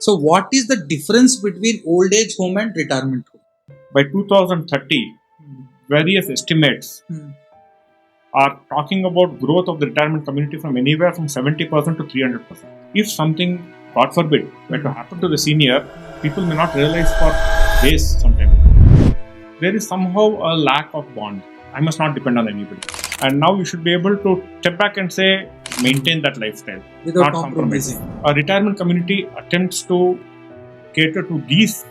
So what is the difference between old age home and retirement home? By 2030, various estimates are talking about growth of the retirement community from anywhere from 70% to 300%. If something, God forbid, were to happen to the senior, people may not realize for days sometimes. There is somehow a lack of bond. I must not depend on anybody. And now you should be able to step back and say, maintain that lifestyle. Without not compromising. A retirement community attempts to cater to these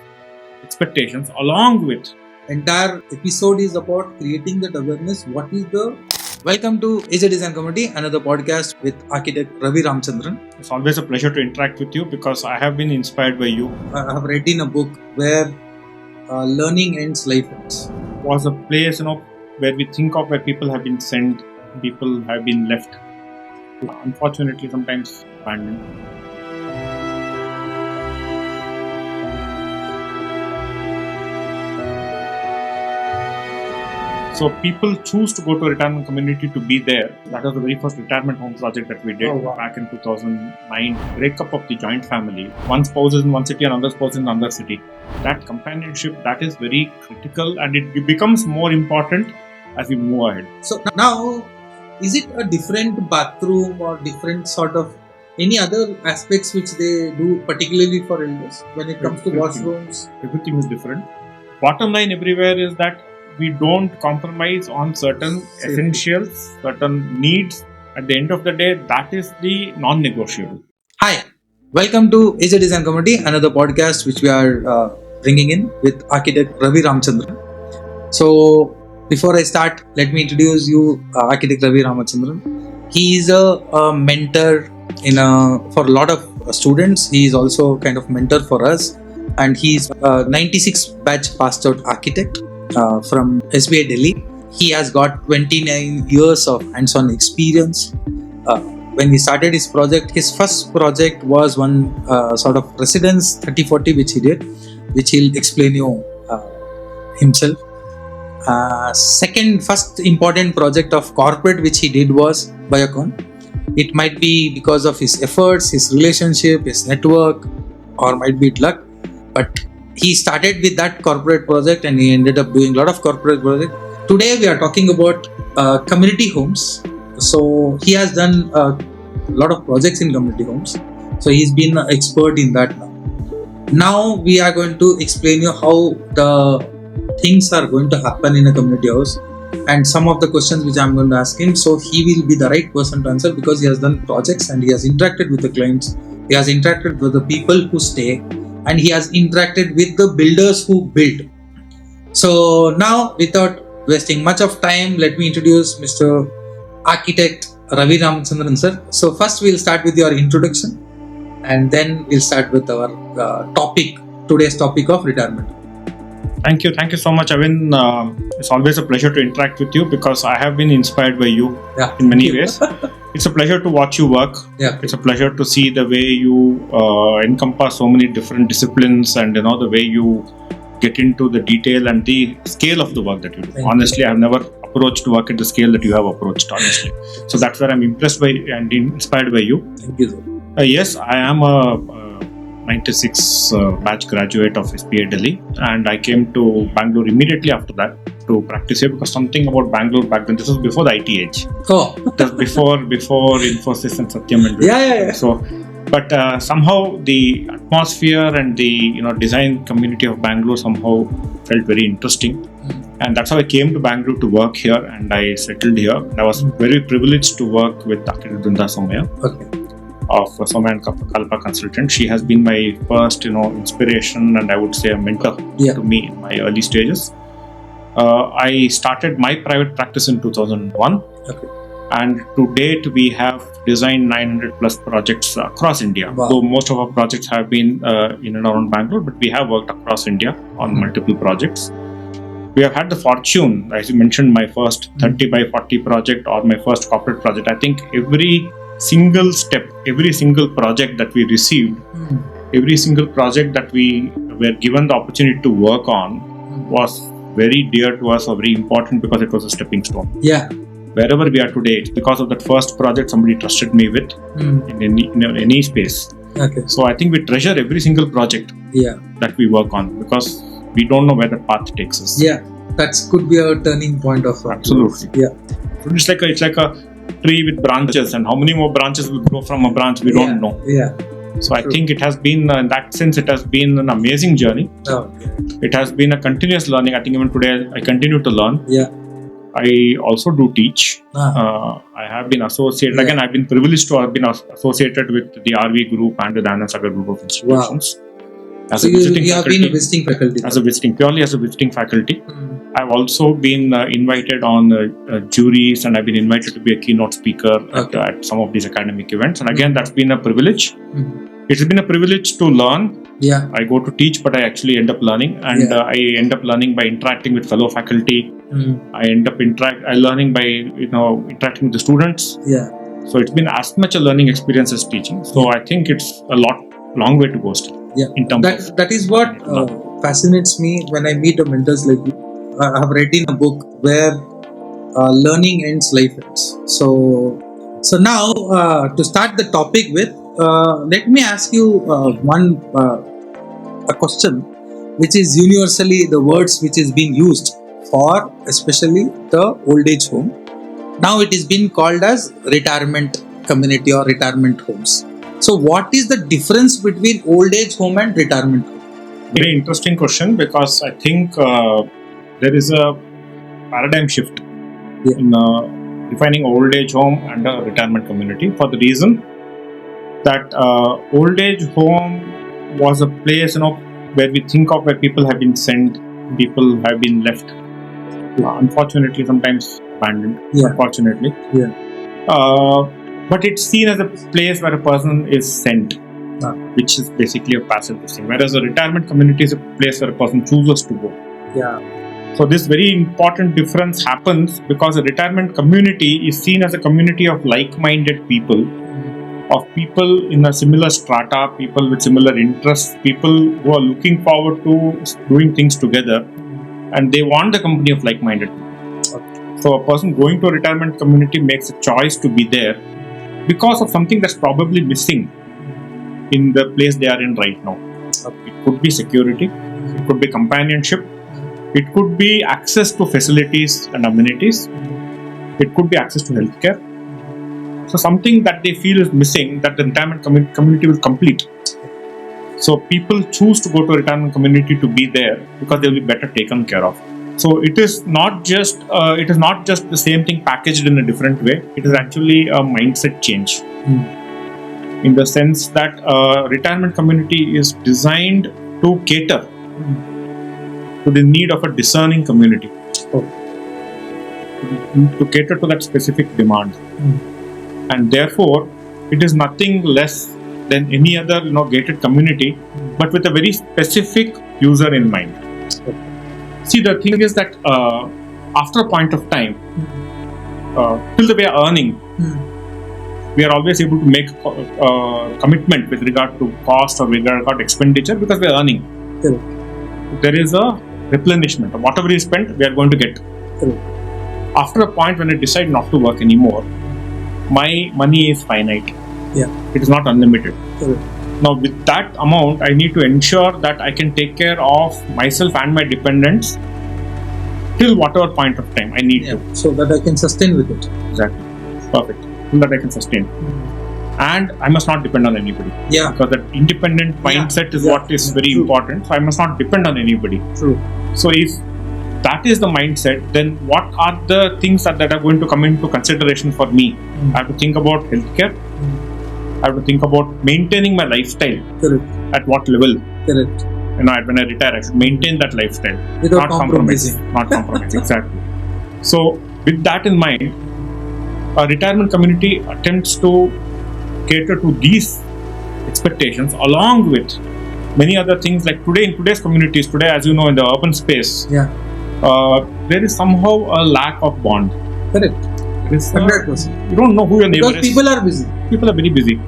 expectations along with. Entire episode is about creating that awareness. What is the... Welcome to AJ Design Community, another podcast with architect Ravi Ramchandran. It's always a pleasure to interact with you because I have been inspired by you. I have read in a book where learning ends, life ends. Was a place, where we think of where people have been sent, people have been left, unfortunately sometimes abandoned. So people choose to go to a retirement community to be there. That was the very first retirement home project that we did back in 2009. Breakup of the joint family. One spouse is in one city and another spouse in another city. That companionship, that is very critical, and it becomes more important as we move ahead. So now, is it a different bathroom or different sort of any other aspects which they do particularly for elders when it comes to washrooms? Everything is different. Bottom line everywhere is that we don't compromise on certain essentials, certain needs. At the end of the day, that is the non-negotiable. Hi, welcome to AJ Design Community, another podcast which we are bringing in with architect Ravi Ramchandran. So, before I start, let me introduce you architect Ravi Ramchandran. He is a mentor for a lot of students. He is also kind of mentor for us, and he's a 96 batch passed out architect from SBI Delhi. He has got 29 years of hands-on experience. When he started his project, his first project was one sort of residence 3040 which he did, which he'll explain you himself. First important project of corporate which he did was Biocon. It might be because of his efforts, his relationship, his network, or might be luck, but he started with that corporate project and he ended up doing a lot of corporate projects. Today we are talking about community homes. So he has done a lot of projects in community homes. So he's been an expert in that now. Now we are going to explain you how the things are going to happen in a community house and some of the questions which I'm going to ask him. So he will be the right person to answer because he has done projects and he has interacted with the clients. He has interacted with the people who stay. And he has interacted with the builders who build. So now, without wasting much of time, let me introduce Mr. Architect Ravi Ramchandran sir. So first we'll start with your introduction and then we'll start with our today's topic of retirement. Thank you so much, Avin. It's always a pleasure to interact with you because I have been inspired by you in many ways. It's a pleasure to watch you work. It's a pleasure to see the way you encompass so many different disciplines and the way you get into the detail and the scale of the work that you do. Honestly, I've never approached work at the scale that you have approached, honestly. So that's where I'm impressed by and inspired by you. Thank you, sir. Yes, I am a 96 batch graduate of SBI Delhi, and I came to Bangalore immediately after that to practice here because something about Bangalore back then, this was before the IT age. Oh. It was before Infosys and Satyam and Yeah. So, but somehow the atmosphere and the design community of Bangalore somehow felt very interesting. And that's how I came to Bangalore to work here and I settled here. And I was very privileged to work with architect Brinda Somaya. Okay. Of Somaya and Kalpa consultant. She has been my first, inspiration and I would say a mentor to me in my early stages. I started my private practice in 2001. Okay. And to date, we have designed 900 plus projects across India. Wow. Though most of our projects have been in and around Bangalore, but we have worked across India on multiple projects. We have had the fortune, as you mentioned, my first 30 by 40 project or my first corporate project. I think every single step, every single project that we received, every single project that we were given the opportunity to work on was very dear to us or very important because it was a stepping stone. Yeah. Wherever we are today, it's because of that first project somebody trusted me with in any space. Okay. So I think we treasure every single project that we work on because we don't know where the path takes us. Yeah, that could be a turning point of absolutely. Yeah. It's like a tree with branches, and how many more branches will grow from a branch we don't know. Yeah. So I think it has been, in that sense, it has been an amazing journey. It has been a continuous learning. I think even today I continue to learn. Yeah. I also do teach. I have been associated. Again, I've been privileged to have been associated with the RV group and the Anand Sagar group of institutions. Wow. As so a visiting you have faculty, been a visiting faculty. Purely as a visiting faculty. I've also been invited on juries, and I've been invited to be a keynote speaker at some of these academic events. And again, that's been a privilege. It's been a privilege to learn. Yeah. I go to teach, but I actually end up learning, and I end up learning by interacting with fellow faculty. I end up learning by interacting with the students. Yeah. So it's been as much a learning experience as teaching. So I think it's a long way to go still. Yeah. In terms that is what fascinates me when I meet a mentors like you. I have read in a book where learning ends, life ends. So now to start the topic with, let me ask you a question, which is universally the words which is being used for especially the old age home. Now it is being called as retirement community or retirement homes. So what is the difference between old age home and retirement home? Very interesting question, because I think there is a paradigm shift in defining old age home and a retirement community, for the reason that old age home was a place where we think of where people have been sent, people have been left, unfortunately sometimes abandoned. Unfortunately, but it's seen as a place where a person is sent, which is basically a passive thing. Whereas a retirement community is a place where a person chooses to go. So this very important difference happens because a retirement community is seen as a community of like-minded people, of people in a similar strata, people with similar interests, people who are looking forward to doing things together, and they want the company of like-minded people. So a person going to a retirement community makes a choice to be there because of something that's probably missing in the place they are in right now. It could be security, it could be companionship, it could be access to facilities and amenities, it could be access to healthcare. So something that they feel is missing that the retirement community will complete. So people choose to go to a retirement community to be there because they will be better taken care of. So it is not just the same thing packaged in a different way. It is actually a mindset change, in the sense that retirement community is designed to cater to the need of a discerning community, to cater to that specific demand, and therefore it is nothing less than any other gated community, but with a very specific user in mind. See, the thing is that after a point of time, till the way we are earning, we are always able to make commitment with regard to cost or with regard to expenditure because we are earning. There is a replenishment of whatever you spent, we are going to get. After a point when I decide not to work anymore, my money is finite. It is not unlimited. Now with that amount, I need to ensure that I can take care of myself and my dependents till whatever point of time I need to. So that I can sustain with it. Exactly. Perfect. Till that I can sustain. And I must not depend on anybody. Because that independent mindset is what is very important. So I must not depend on anybody. So if that is the mindset, then what are the things that are going to come into consideration for me? I have to think about healthcare. I have to think about maintaining my lifestyle. At what level? When I retire, I should maintain that lifestyle. Without compromising. Not compromising, exactly. So, with that in mind, a retirement community attempts to cater to these expectations along with many other things. Like in today's communities, as you know, in the urban space, there is somehow a lack of bond. 100%. You don't know who your neighbor is. Because people are busy. People are very busy.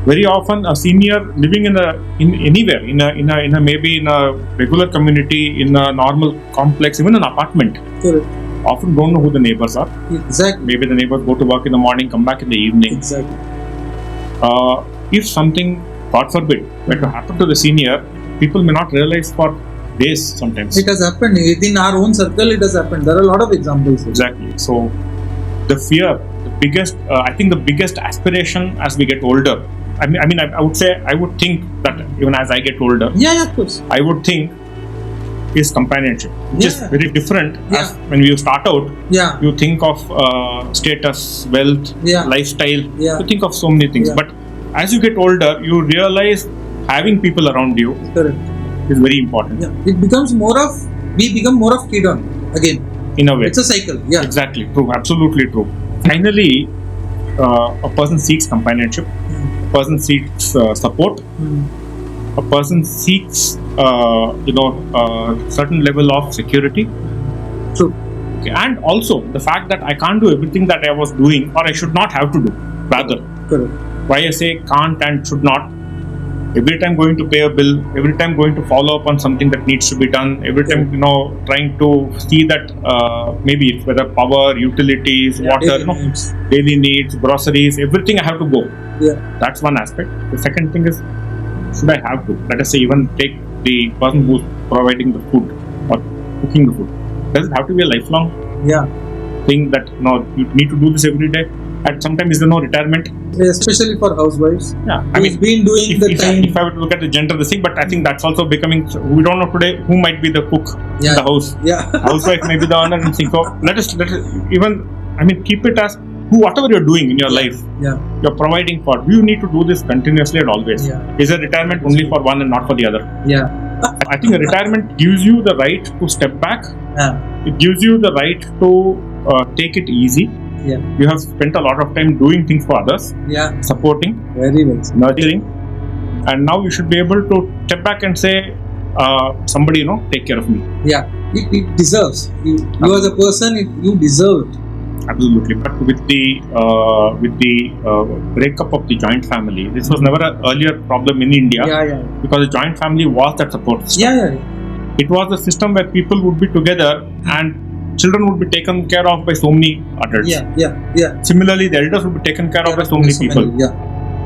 Very often, a senior living in anywhere, maybe in a regular community, in a normal complex, even an apartment, often don't know who the neighbors are. Exactly. Maybe the neighbors go to work in the morning, come back in the evening. Exactly. If something God forbid, were to happen to the senior, people may not realize for days sometimes. It has happened within our own circle. It has happened. There are a lot of examples. Exactly. So the fear, I think the biggest aspiration as we get older. I would think that even as I get older, of course, I would think is companionship, which is very different. As when you start out, you think of status, wealth, lifestyle. You think of so many things, but as you get older, you realize having people around you is very important. It becomes we become more of kid on again. In a way, it's a cycle. Exactly true. Absolutely true. Finally, a person seeks companionship. A person seeks support. A person seeks, certain level of security. True. Okay. And also the fact that I can't do everything that I was doing, or I should not have to do. Rather, correct. Why I say can't and should not. Every time going to pay a bill, every time going to follow up on something that needs to be done, every time trying to see that maybe it's whether power, utilities, water, daily needs, groceries, everything I have to go. That's one aspect. The second thing is, should I have to? Let us say even take the person who's providing the food or cooking the food. Does it have to be a lifelong thing that you need to do this every day? And sometimes is there no retirement? Especially for housewives. Been doing if I were to look at the gender, the thing, but I think that's also becoming. We don't know today who might be the cook in the house. Housewife may be the owner and thing. So let us even keep it as whatever you're doing in your life. You're providing for. You need to do this continuously and always. Is a retirement only for one and not for the other? I think a retirement gives you the right to step back. It gives you the right to take it easy. You have spent a lot of time doing things for others, supporting, very well, nurturing, and now you should be able to step back and say, somebody, take care of me. It deserves. You as a person, you deserve it. Absolutely. But with the breakup of the joint family, this was never an earlier problem in India. Because the joint family was that support system. It was a system where people would be together and children would be taken care of by so many adults. Similarly, the elders would be taken care of by so many people.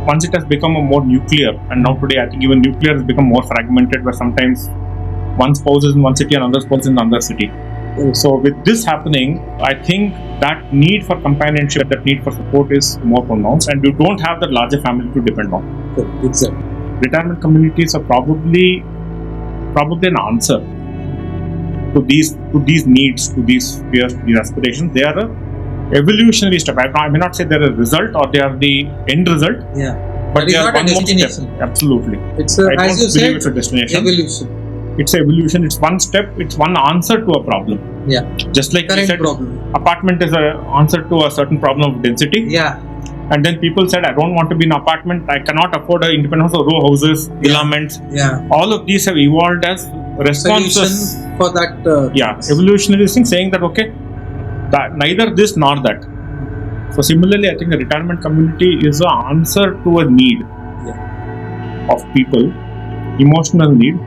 Once it has become a more nuclear, and now today I think even nuclear has become more fragmented, where sometimes one spouse is in one city and another spouse is in another city. So with this happening, I think that need for companionship, that need for support is more pronounced, and you don't have that larger family to depend on. Exactly. Retirement communities are probably an answer to these needs, to these fears, to these aspirations. They are a evolutionary step. I may not say they're a result or they are the end result. But they are one more step. Absolutely. It's as you said, it's a destination. Evolution. It's evolution. It's one step. It's one answer to a problem. Just like you said, apartment is an answer to a certain problem of density. And then people said, I don't want to be in an apartment. I cannot afford an independent house or row houses, villaments. All of these have evolved as responses solution for that. Evolutionary thing, saying that that neither this nor that. So similarly, I think the retirement community is an answer to a need of people, emotional need.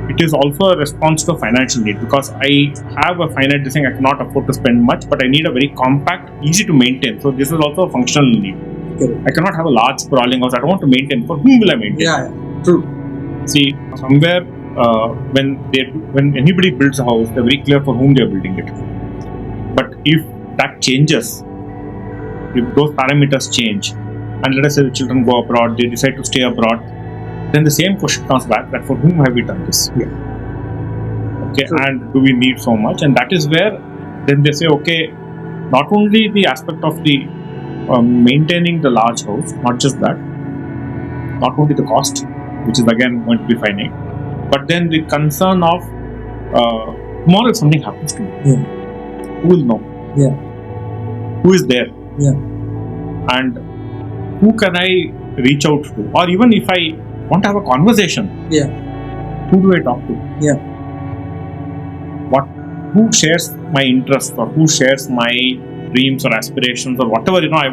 It is also a response to a financial need, because I have a finite thing, I cannot afford to spend much, but I need a very compact, easy to maintain. So this is also a functional need. I cannot have a large sprawling house. I don't want to maintain. For whom will I maintain? True. See, somewhere when anybody builds a house, they're very clear for whom they're building it. But if that changes, if those parameters change, and let us say the children go abroad, they decide to stay abroad, then the same question comes back, that for whom have we done this? And do we need so much? And that is where then they say, not only the aspect of the maintaining the large house, not just that, not only the cost, which is again going to be finite, but then the concern of tomorrow if something happens to me, who will know? Who is there? And who can I reach out to? Or even if I want to have a conversation, who do I talk to? Who shares my interests, or who shares my dreams or aspirations, or whatever I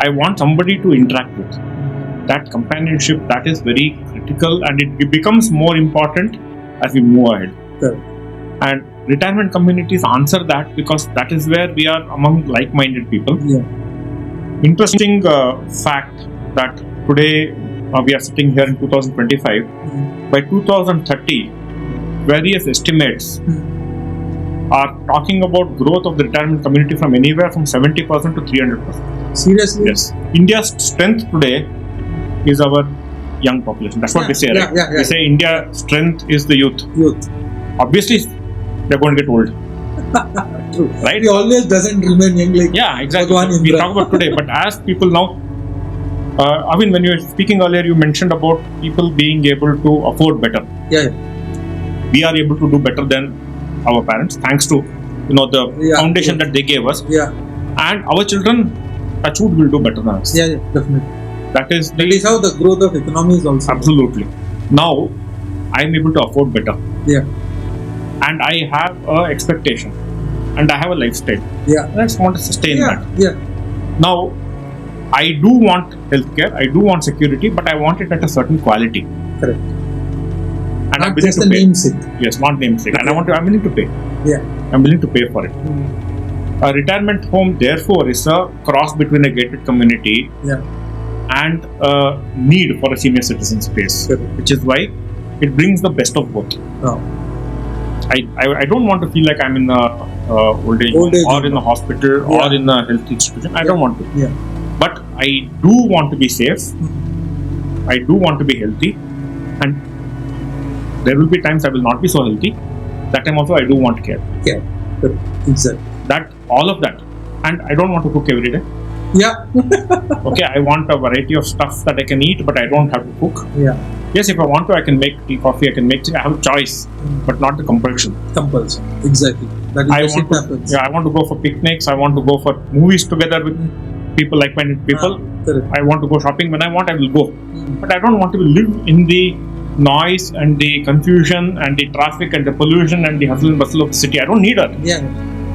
want somebody to interact with. That companionship, that is very critical, and it becomes more important as we move ahead. And retirement communities answer that, because that is where we are among like-minded people. Interesting fact that today we are sitting here in 2025. By 2030, various estimates are talking about growth of the retirement community from anywhere from 70% to 300%. Seriously? Yes. India's strength today is our young population. That's what they say, right? They say India's strength is the youth. Obviously, they're going to get old. True. Right? He always doesn't remain young like exactly. We talk about today, but as people now, when you were speaking earlier, you mentioned about people being able to afford better. We are able to do better than our parents, thanks to the foundation that they gave us. And our children, touch wood, will do better than us. Definitely. That is how the growth of economy is also. Absolutely. Now, I am able to afford better. And I have an expectation. And I have a lifestyle. I just want to sustain that. Now, I do want healthcare, I do want security, but I want it at a certain quality. Correct. And not I'm willing just to pay. Namesake. Yes, not namesake. And I'm willing to pay. I'm willing to pay for it. A retirement home, therefore, is a cross between a gated community and a need for a senior citizen space, which is why it brings the best of both. I don't want to feel like I'm in a old age home or in a hospital or in a health institution. I don't want to. But I do want to be safe. I do want to be healthy. And there will be times I will not be so healthy. That time also I do want care. Exactly. All of that. And I don't want to cook every day. Okay, I want a variety of stuff that I can eat, but I don't have to cook. Yes, if I want to, I can make tea, coffee, I can make tea. I have a choice, but not the compulsion. Exactly. That is I want to go for picnics. I want to go for movies together with people, like-minded people. I want to go shopping. When I want, I will go. But I don't want to live in the noise and the confusion and the traffic and the pollution and the hustle and bustle of the city. I don't need that.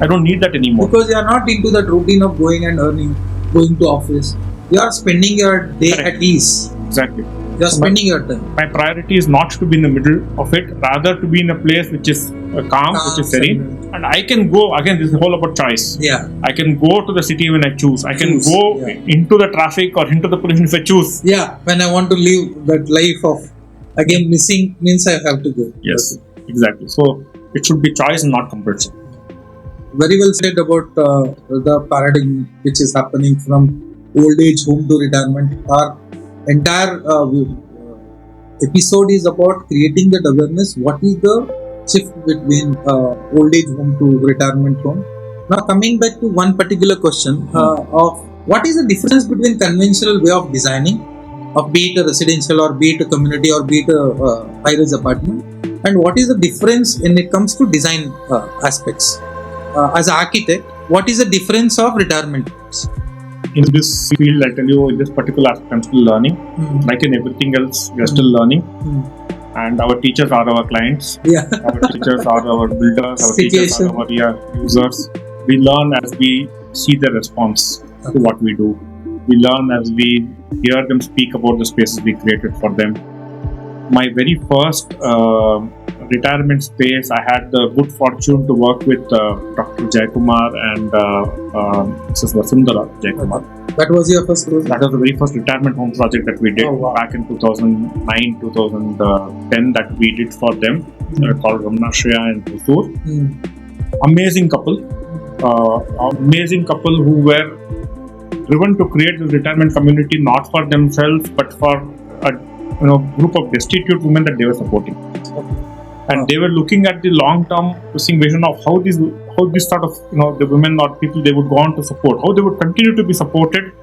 I don't need that anymore. Because you are not into that routine of going and earning, going to office. You are spending your day at ease. Exactly. You are spending your time. My priority is not to be in the middle of it, rather to be in a place which is calm, which is serene. And I can go, again, this is all about choice. I can go to the city when I choose. I can go into the traffic or into the pollution if I choose. When I want to live that life of, again, missing means I have to go. Yes, exactly. So, it should be choice and not compulsion. Very well said about the paradigm which is happening from old age home to retirement. Our entire episode is about creating that awareness. What is the shift between old age home to retirement home? Now, coming back to one particular question of what is the difference between conventional way of designing, of be it a residential or be it a community or be it a high-rise apartment, and what is the difference when it comes to design aspects? As an architect, what is the difference of retirement homes? In this field, I tell you, in this particular aspect, I'm still learning. Like in everything else, we are still learning. And our teachers are our clients. Our teachers are our builders. Our teachers are our users. We learn as we see the response to what we do. We learn as we hear them speak about the spaces we created for them. My very first retirement space, I had the good fortune to work with Dr. Jayakumar and Mrs. Vasundhara Jayakumar. That was your first project? That was the very first retirement home project that we did back in 2009, 2010 that we did for them, called Ramnashriya and Husur. Amazing couple who were driven to create this retirement community not for themselves but for a group of destitute women that they were supporting. And they were looking at the long-term vision of how this sort of the women or people they would go on to support, how they would continue to be supported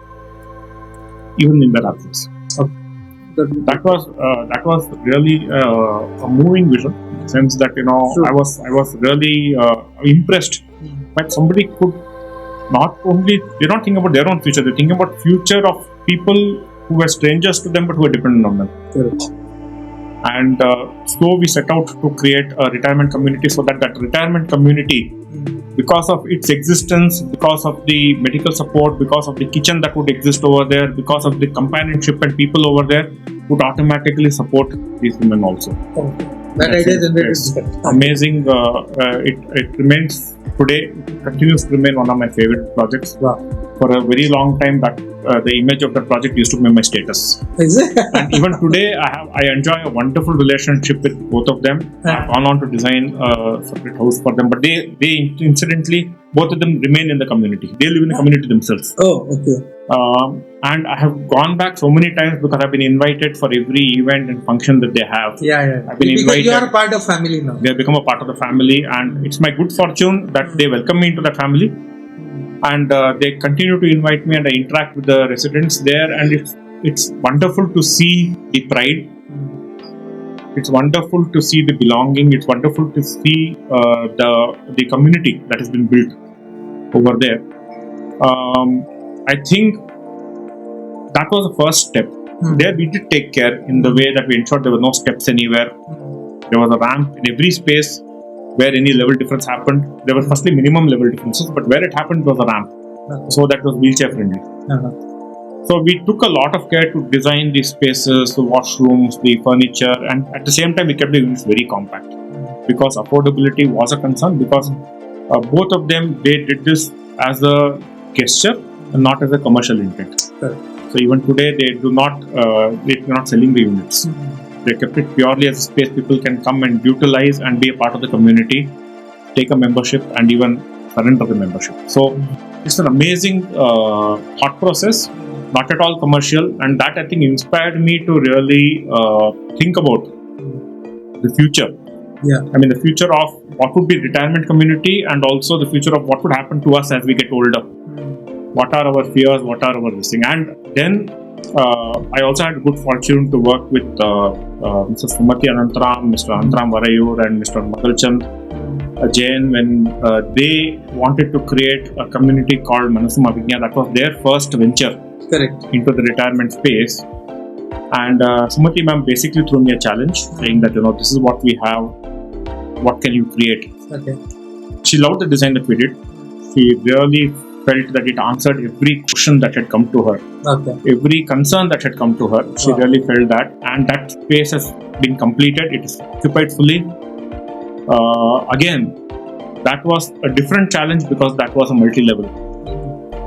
even in their absence. That was really a moving vision, in the sense that I was really impressed that somebody could they're not thinking about their own future, they're thinking about future of people who were strangers to them but who were dependent on them. And so we set out to create a retirement community, so that retirement community, because of its existence, because of the medical support, because of the kitchen that would exist over there, because of the companionship and people over there, would automatically support these women also. That idea generated amazing. It remains today, it continues to remain one of my favorite projects. For For a very long time, that the image of that project used to be my status. Is it? And even today, I enjoy a wonderful relationship with both of them. I've gone on to design a separate house for them, but they incidentally, both of them remain in the community. They live in the community themselves. Oh, okay. And I have gone back so many times because I've been invited for every event and function that they have. Yeah. I've been because invited. You are a part of family now. They have become a part of the family, and it's my good fortune that they welcome me into that family. And they continue to invite me, and I interact with the residents there, and it's wonderful to see the pride. It's wonderful to see the belonging. It's wonderful to see the community that has been built over there. I think that was the first step. There we did take care in the way that we ensured there were no steps anywhere. There was a ramp in every space. Where any level difference happened, there was firstly minimum level differences, but where it happened was a ramp, so that was wheelchair friendly. So we took a lot of care to design the spaces, the washrooms, the furniture, and at the same time we kept the units very compact because affordability was a concern. Because both of them, they did this as a gesture and not as a commercial intent. So even today they're not selling the units. They kept it purely as a space people can come and utilize and be a part of the community, take a membership, and even surrender the membership. So it's an amazing thought process, not at all commercial, and that I think inspired me to really think about the future. I mean, the future of what would be retirement community, and also the future of what would happen to us as we get older. What are our fears? What are our things? And then I also had good fortune to work with Mr. Sumati Anantram, Mr. Anantram Varayur, and Mr. Madalchand Jain when they wanted to create a community called Manasuma Vignya. That was their first venture into the retirement space. And Sumati ma'am basically threw me a challenge, saying that this is what we have. What can you create? She loved the design that we did. She really felt that it answered every question that had come to her. Every concern that had come to her. She really felt that. And that space has been completed. It is occupied fully. Again, that was a different challenge because that was a multi-level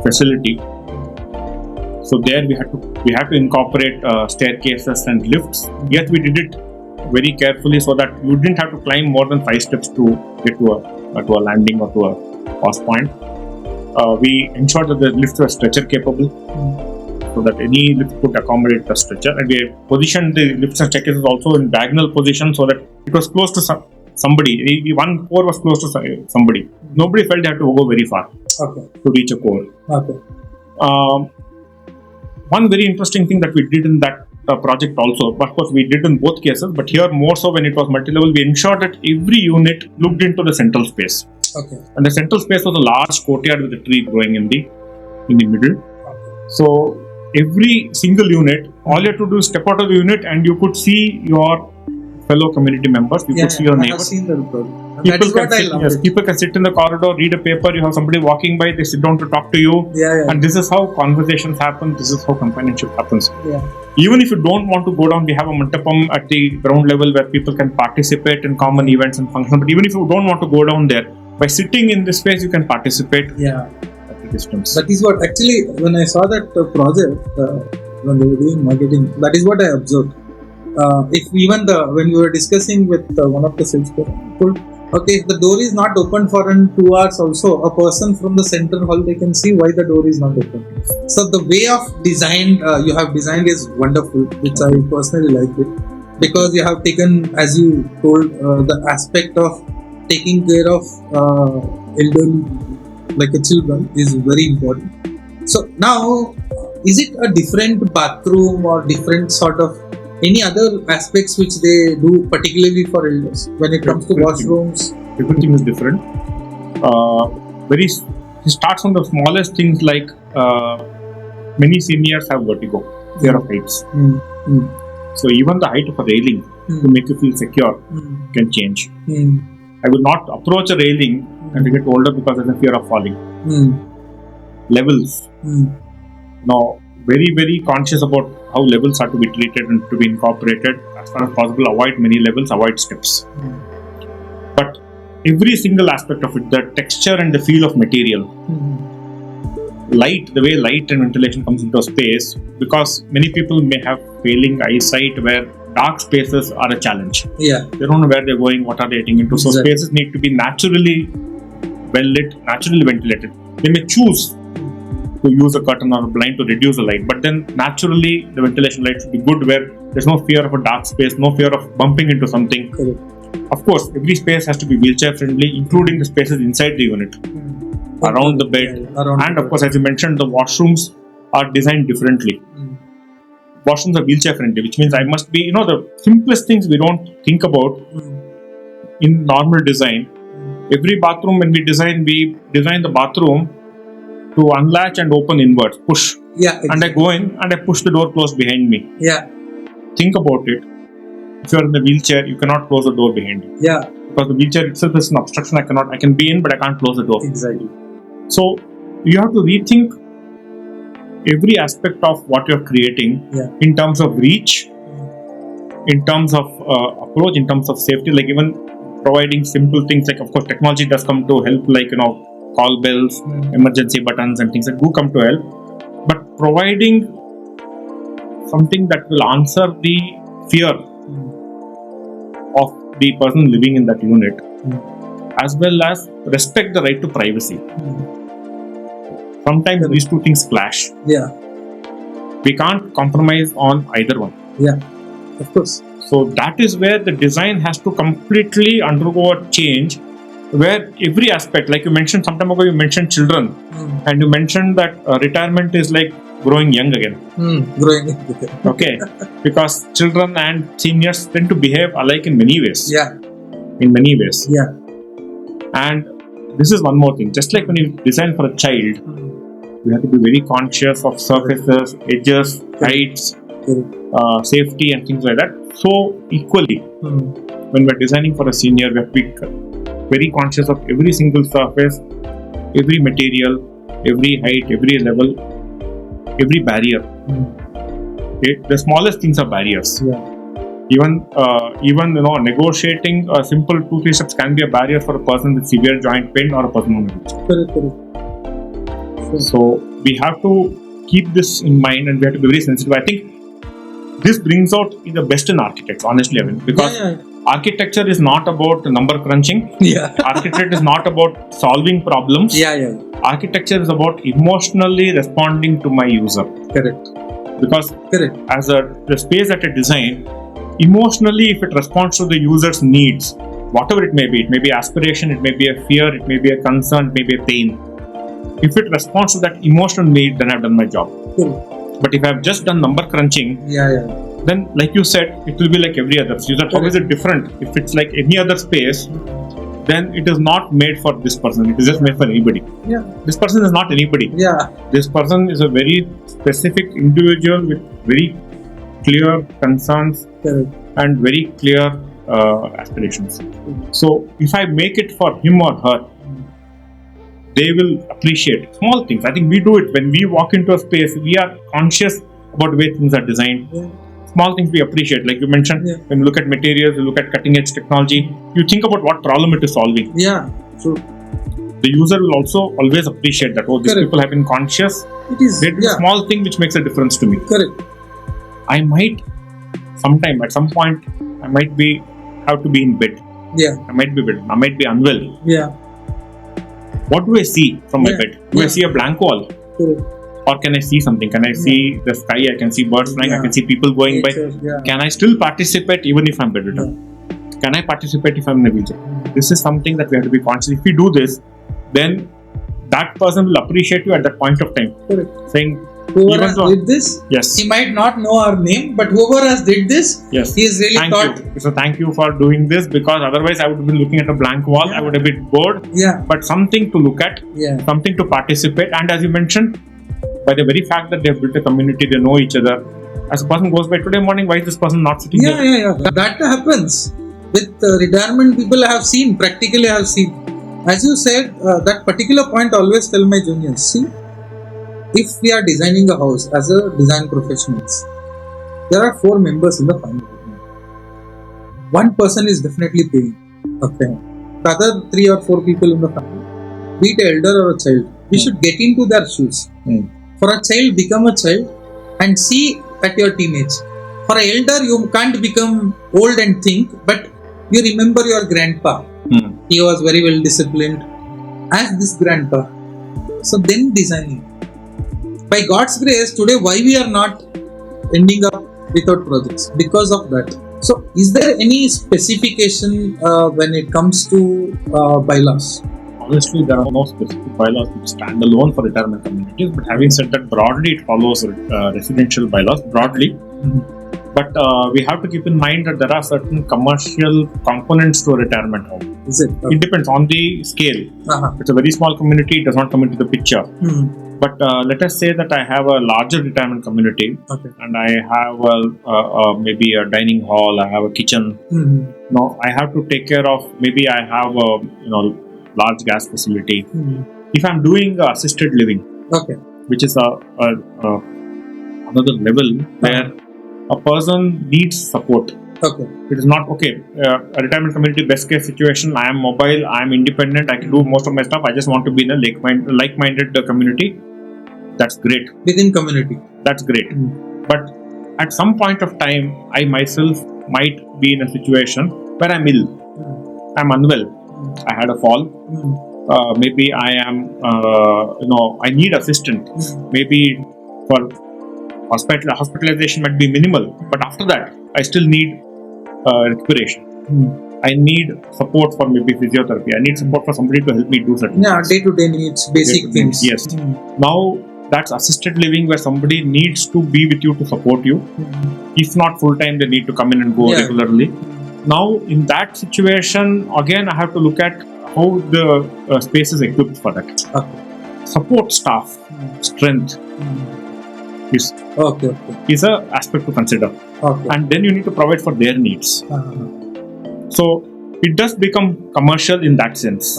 facility. So there we had to incorporate staircases and lifts. Yet we did it very carefully so that you didn't have to climb more than 5 steps to get to a landing or to a pause point. We ensured that the lifts were stretcher capable, so that any lift could accommodate the stretcher, and we positioned the lifts and staircases also in diagonal position so that it was close to somebody. One core was close to somebody. Nobody felt they had to go very far to reach a core. One very interesting thing that we did in that project also, of course we did in both cases, but here more so when it was multi-level, we ensured that every unit looked into the central space. And the central space was a large courtyard with a tree growing in the middle. So every single unit, all you have to do is step out of the unit and you could see your fellow community members. You could see your neighbors. People can sit in the corridor, read a paper. You have somebody walking by, they sit down to talk to you. And this is how conversations happen. This is how companionship happens. Even if you don't want to go down, we have a mantapam at the ground level where people can participate in common events and functions. But even if you don't want to go down there, by sitting in this space, you can participate at a distance. That is what actually, when I saw that project, when they were doing marketing, that is what I observed. When we were discussing with one of the salespeople, if the door is not open for 2 hours also, a person from the center hall, they can see why the door is not open. So the way of design you have designed is wonderful, which I personally like it, because you have taken, as you told, the aspect of taking care of elderly, like a children, is very important. So now, is it a different bathroom or different sort of any other aspects which they do particularly for elders when it comes to washrooms? Everything is different. It starts from the smallest things like many seniors have vertigo, fear of heights. So even the height of a railing to make you feel secure can change. I will not approach a railing and get older because I have a fear of falling. Levels. Now, very, very conscious about how levels are to be treated and to be incorporated. As far as possible, avoid many levels, avoid steps. But every single aspect of it, the texture and the feel of material, light, the way light and ventilation comes into a space, because many people may have failing eyesight where dark spaces are a challenge. Yeah. They don't know where they're going, what are they getting into. So spaces need to be naturally well lit, naturally ventilated. They may choose to use a curtain or a blind to reduce the light, but then naturally the ventilation light should be good where there's no fear of a dark space, no fear of bumping into something. Correct. Of course, every space has to be wheelchair friendly, including the spaces inside the unit, around the bed, and of course, as you mentioned, the washrooms are designed differently. Washrooms are wheelchair friendly, which means I must be, the simplest things we don't think about in normal design. Every bathroom, when we design the bathroom to unlatch and open inwards, push. Yeah. Exactly. And I go in and I push the door closed behind me. Yeah. Think about it. If you are in the wheelchair, you cannot close the door behind you. Yeah. Because the wheelchair itself is an obstruction. I can be in, but I can't close the door. Exactly. So you have to rethink every aspect of what you're creating in terms of reach, in terms of approach, in terms of safety, like even providing simple things like, of course, technology does come to help, like, call bells, emergency buttons and things that do come to help. But providing something that will answer the fear of the person living in that unit, as well as respect the right to privacy. Sometimes these two things clash. Yeah. We can't compromise on either one. Yeah, of course. So that is where the design has to completely undergo a change, where every aspect, like you mentioned some time ago, you mentioned children, and you mentioned that retirement is like growing young again. Growing young again. Okay, because children and seniors tend to behave alike in many ways. Yeah. In many ways. Yeah. And this is one more thing. Just like when you design for a child, you have to be very conscious of surfaces, edges, heights, safety and things like that. So equally, when we're designing for a senior, we have to be very conscious of every single surface, every material, every height, every level, every barrier. Okay? The smallest things are barriers. Yeah. Even negotiating a simple 2-3 steps can be a barrier for a person with severe joint pain or a person on a wheelchair. Correct. So we have to keep this in mind, and we have to be very sensitive. I think this brings out the best in architects, honestly, because architecture is not about number crunching. Yeah. Architecture is not about solving problems. Yeah. Architecture is about emotionally responding to my user. Correct. Because as the space that I design, emotionally, if it responds to the user's needs, whatever it may be aspiration, it may be a fear, it may be a concern, it may be a pain. If it responds to that emotional need, then I've done my job. But if I've just done number crunching, then, like you said, it will be like every other. So how is it different? If it's like any other space, then it is not made for this person. It is just made for anybody. Yeah. This person is not anybody. Yeah. This person is a very specific individual with very clear concerns and very clear aspirations. So if I make it for him or her, they will appreciate small things. I think we do it when we walk into a space. We are conscious about the way things are designed. Small things we appreciate, like you mentioned. When you look at materials, you look at cutting edge technology, you think about what problem it is solving. Yeah, true. The user will also always appreciate that. Oh, these people have been conscious. It is a small thing which makes a difference to me. Correct. I might sometime at some point I might have to be in bed. Yeah. I might be unwell. Yeah. What do I see from my bed? Do I see a blank wall? Or can I see something? Can I see the sky? I can see birds flying. I can see people going by. Can I still participate even if I'm bedridden? Can I participate if I'm in a wheelchair? This is something that we have to be conscious. If we do this, then that person will appreciate you at that point of time. Saying, whoever did this, he might not know our name, but whoever has did this, he is really thought. So thank you for doing this, because otherwise I would have been looking at a blank wall. I would have been bored. But something to look at, something to participate, and as you mentioned, by the very fact that they have built a community, they know each other. As a person goes by, today morning, why is this person not sitting here? Yeah. That happens with retirement people. Practically I have seen. As you said, that particular point I always tell my juniors, see, if we are designing a house as a design professionals, there are 4 members in the family. One person is definitely paying. Okay. The other 3 or 4 people in the family, be it elder or a child, We should get into their shoes. For a child, become a child and see at your teenage. For an elder, you can't become old and think, but you remember your grandpa. He was very well disciplined as this grandpa. So then designing. By God's grace, today why we are not ending up without projects? Because of that. So is there any specification when it comes to bylaws? Honestly, there are no specific bylaws which stand alone for retirement communities. But having said that, broadly it follows residential bylaws broadly. But we have to keep in mind that there are certain commercial components to a retirement home. Is it? It depends on the scale. If it's a very small community, it does not come into the picture. But let us say that I have a larger retirement community, and I have maybe a dining hall, I have a kitchen. Now I have to take care of, maybe I have a large gas facility. If I'm doing assisted living, which is another level where a person needs support. It is not a retirement community best case situation. I am mobile, I am independent, I can do most of my stuff. I just want to be in a like-minded community. That's great. Within community. That's great. But at some point of time, I myself might be in a situation where I'm ill. I'm unwell. I had a fall. Maybe I am, I need assistance. Maybe for hospitalization might be minimal, but after that, I still need recuperation. I need support for maybe physiotherapy. I need support for somebody to help me do certain things. Day-to-day needs, basic things. Yes. Now, that's assisted living where somebody needs to be with you to support you. If not full-time, they need to come in and go regularly. Now, in that situation, again, I have to look at how the space is equipped for that. Support staff, strength is an aspect to consider. And then you need to provide for their needs. So, it does become commercial in that sense.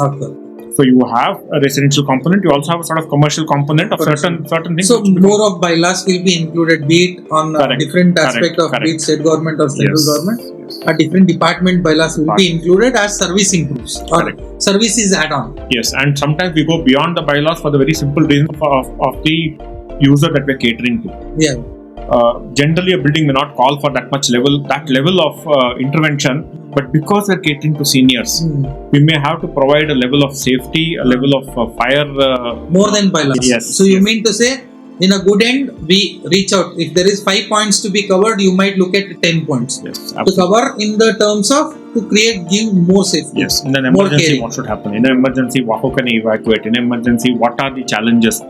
So you have a residential component, you also have a sort of commercial component of certain things. So more of bylaws will be included, be it on different aspect of be it state government or central government. A different department bylaws will be included as service improves or service is add-on. Yes, and sometimes we go beyond the bylaws for the very simple reason of the user that we're catering to. Generally a building may not call for that level of intervention. But because we're catering to seniors, we may have to provide a level of safety, a level of fire. More than bylaws. Yes. So you mean to say, in a good end, we reach out. If there is 5 points to be covered, you might look at 10 points. Yes, to cover in the terms of to give more safety. Yes. In an emergency, what should happen? In an emergency, how can I evacuate? In an emergency, what are the challenges?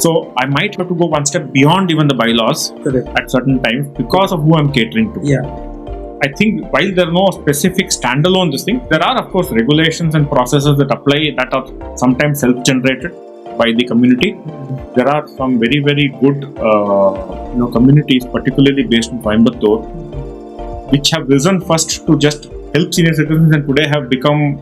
So I might have to go one step beyond even the bylaws at certain times because of who I'm catering to. I think while there are no specific standalone there are of course regulations and processes that apply that are sometimes self-generated by the community. There are some very, very good communities, particularly based in Coimbatore, which have risen first to just help senior citizens and today have become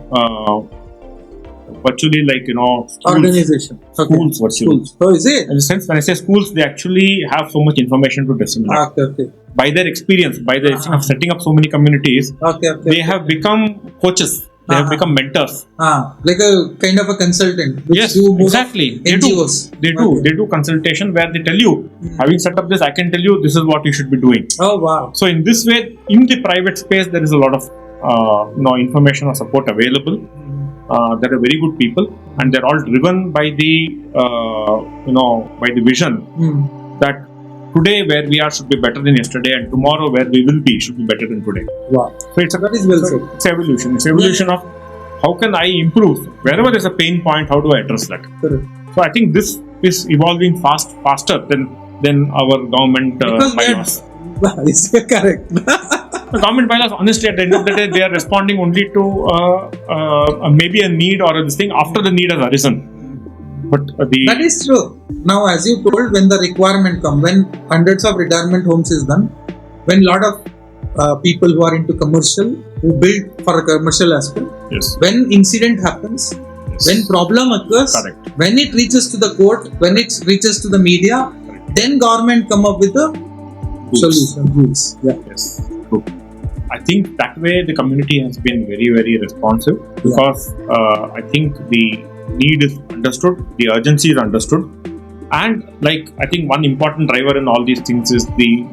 virtually schools. Organization. Schools virtually. Schools. Oh, is it? In the sense, when I say schools, they actually have so much information to disseminate. By their experience, by the of setting up so many communities, they have become coaches. They have become mentors. Like a kind of a consultant. Yes, exactly. They do consultation where they tell you, having set up this, I can tell you this is what you should be doing. Oh wow! So in this way, in the private space, there is a lot of information or support available. There are very good people, and they're all driven by the vision that today where we are should be better than yesterday, and tomorrow where we will be should be better than today. Wow! So that is well said. It's evolution. It's evolution of how can I improve wherever there's a pain point. How do I address that? Correct. So I think this is evolving faster than our government bylaws. Is correct. The government bylaws, honestly, at the end of the day, they are responding only to maybe a need or this thing after the need has arisen. But that is true. Now, as you told, when the requirement comes, when hundreds of retirement homes is done, when a lot of people who are into commercial, who build for a commercial aspect, when incident happens, when problem occurs, when it reaches to the court, when it reaches to the media, then government come up with the solution. Rules. Yes. True. I think that way the community has been very, very responsive because I think the need is understood, the urgency is understood, and like I think one important driver in all these things is the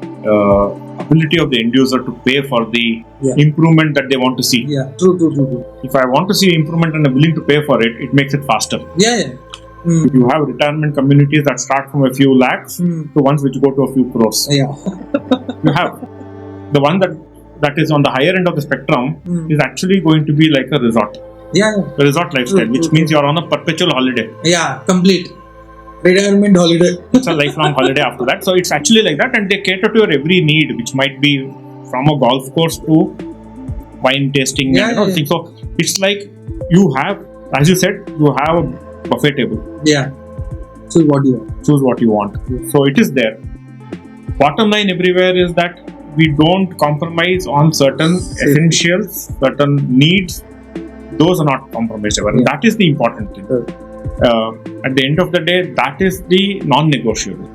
ability of the end user to pay for the improvement that they want to see. Yeah, true. If I want to see improvement and I'm willing to pay for it, it makes it faster. Yeah. You have retirement communities that start from a few lakhs to ones which go to a few crores. Yeah. You have the one that is on the higher end of the spectrum is actually going to be like a resort. Yeah. A resort lifestyle, which means you're on a perpetual holiday. Yeah, complete retirement holiday. It's a lifelong holiday after that. So it's actually like that, and they cater to your every need, which might be from a golf course to wine tasting and everything. So it's like you have, as you said, you have a buffet table. Yeah. Choose what you want. Yeah. So it is there. Bottom line everywhere is that we don't compromise on certain essentials, certain needs. Those are not compromised ever. And that is the important thing. At the end of the day, that is the non-negotiable.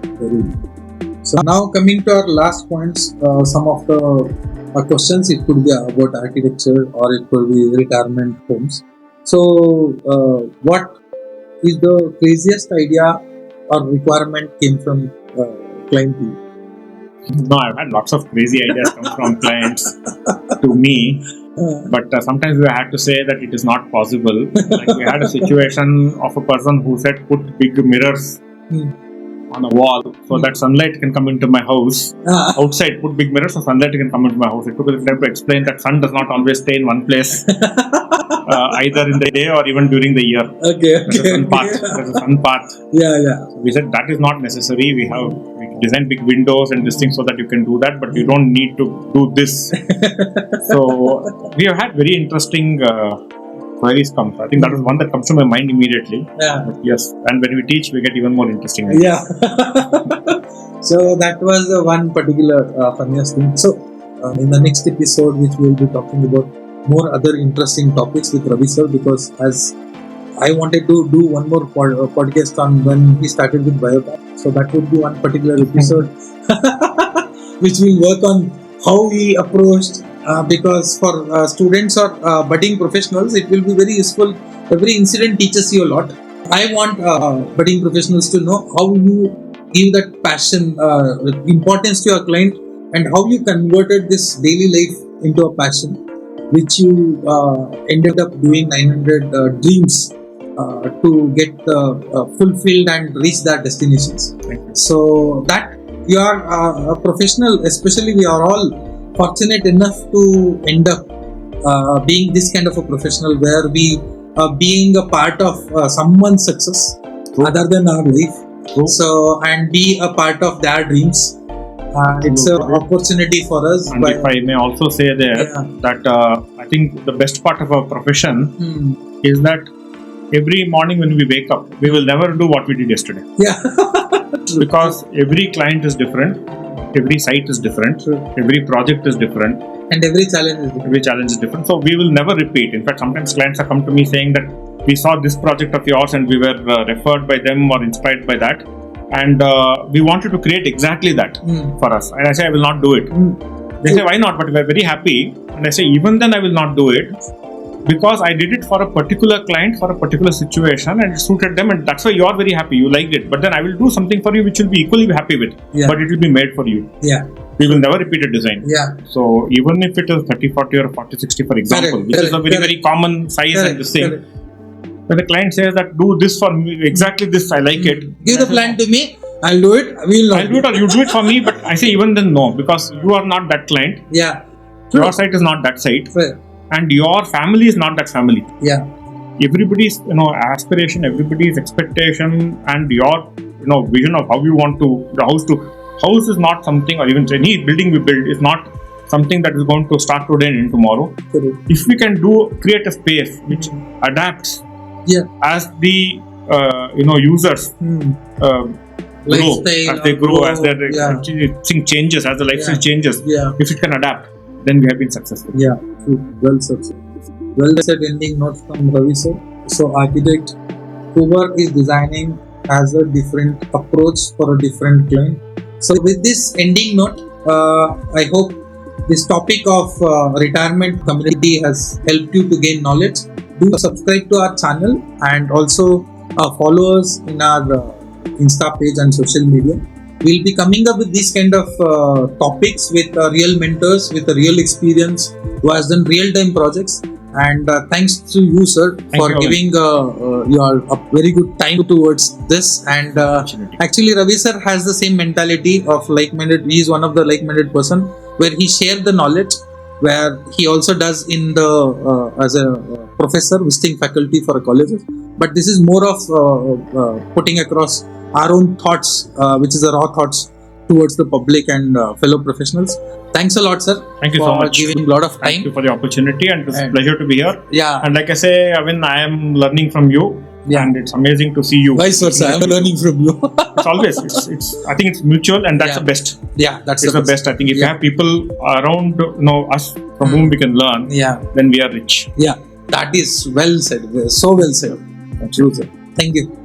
So now coming to our last points, some of the questions, it could be about architecture or it could be retirement homes. So what is the craziest idea or requirement came from client to you? No, I've had lots of crazy ideas come from clients to me, but sometimes we had to say that it is not possible. Like we had a situation of a person who said put big mirrors on a wall so that sunlight can come into my house. Outside, put big mirrors so sunlight can come into my house. It took a little time to explain that sun does not always stay in one place, either in the day or even during the year. There's a sun path. Yeah. So we said that is not necessary. We design big windows and this thing so that you can do that, but you don't need to do this. So we have had very interesting queries come. I think that is one that comes to my mind immediately. Yeah. But yes, and when we teach, we get even more interesting ideas. Yeah. So that was the one particular funniest thing. So in the next episode, which we will be talking about more other interesting topics with Ravi sir, because as I wanted to do one more podcast on when he started with Biotech. So that would be one particular episode which will work on how he approached, because for students or budding professionals, it will be very useful. Every incident teaches you a lot. I want budding professionals to know how you give that passion, importance to your client, and how you converted this daily life into a passion, which you ended up doing 900 dreams to get fulfilled and reach their destinations. So that you are a professional, especially we are all fortunate enough to end up being this kind of a professional where we being a part of someone's success other than our life. So and be a part of their dreams. It's an opportunity for us. And if I may also say there that I think the best part of our profession is that every morning when we wake up, we will never do what we did yesterday. Yeah. Because every client is different, every site is different, every project is different, and every challenge is different. So we will never repeat. In fact, sometimes clients have come to me saying that we saw this project of yours and we were referred by them or inspired by that, and we wanted to create exactly that for us. And I say I will not do it. They say why not? But we are very happy. And I say even then I will not do it, because I did it for a particular client, for a particular situation, and it suited them, and that's why you are very happy, you liked it. But then I will do something for you which you'll be equally happy with, but it will be made for you. We will never repeat a design. So even if it is 30-40 or 40-60, for example, which is a very, very common size and this thing, when the client says that do this for me, exactly this, I like it. Give the plan to me, I'll do it, I'll do it, or you do it for me, but I say even then no, because you are not that client. Your site is not that site. And your family is not that family. Everybody's aspiration, everybody's expectation, and your vision of how you want to house is not something, or even any building we build is not something that is going to start today and end tomorrow. If we can create a space which adapts as the users grow, as they grow, as their thing changes, as the lifestyle changes, if it can adapt, then we have been successful. Well said. Well said ending note from Ravi sir. So architect, whoever is designing has a different approach for a different client. So with this ending note, I hope this topic of retirement community has helped you to gain knowledge, do subscribe to our channel and also follow us in our Insta page and social media. We'll be coming up with these kind of topics with real mentors with a real experience who has done real-time projects. And thanks to you, sir, for giving your very good time towards this. And actually, Ravi sir has the same mentality of like-minded. He is one of the like-minded person where he shared the knowledge, where he also does in the as a professor visiting faculty for colleges. But this is more of putting across our own thoughts, which is the raw thoughts towards the public and fellow professionals. Thanks a lot, sir. Thank you so much. Giving a lot of time. Thank you for the opportunity, and it's a pleasure to be here. Yeah. And like I say, Avin, I am learning from you. Yeah. And it's amazing to see you. Vice versa, I'm learning from you. It's always, I think it's mutual, and that's the best. Yeah, that's the best. I think if you have people around, us from whom we can learn, then we are rich. Yeah, that is well said. So well said. Thank you, sir. Thank you.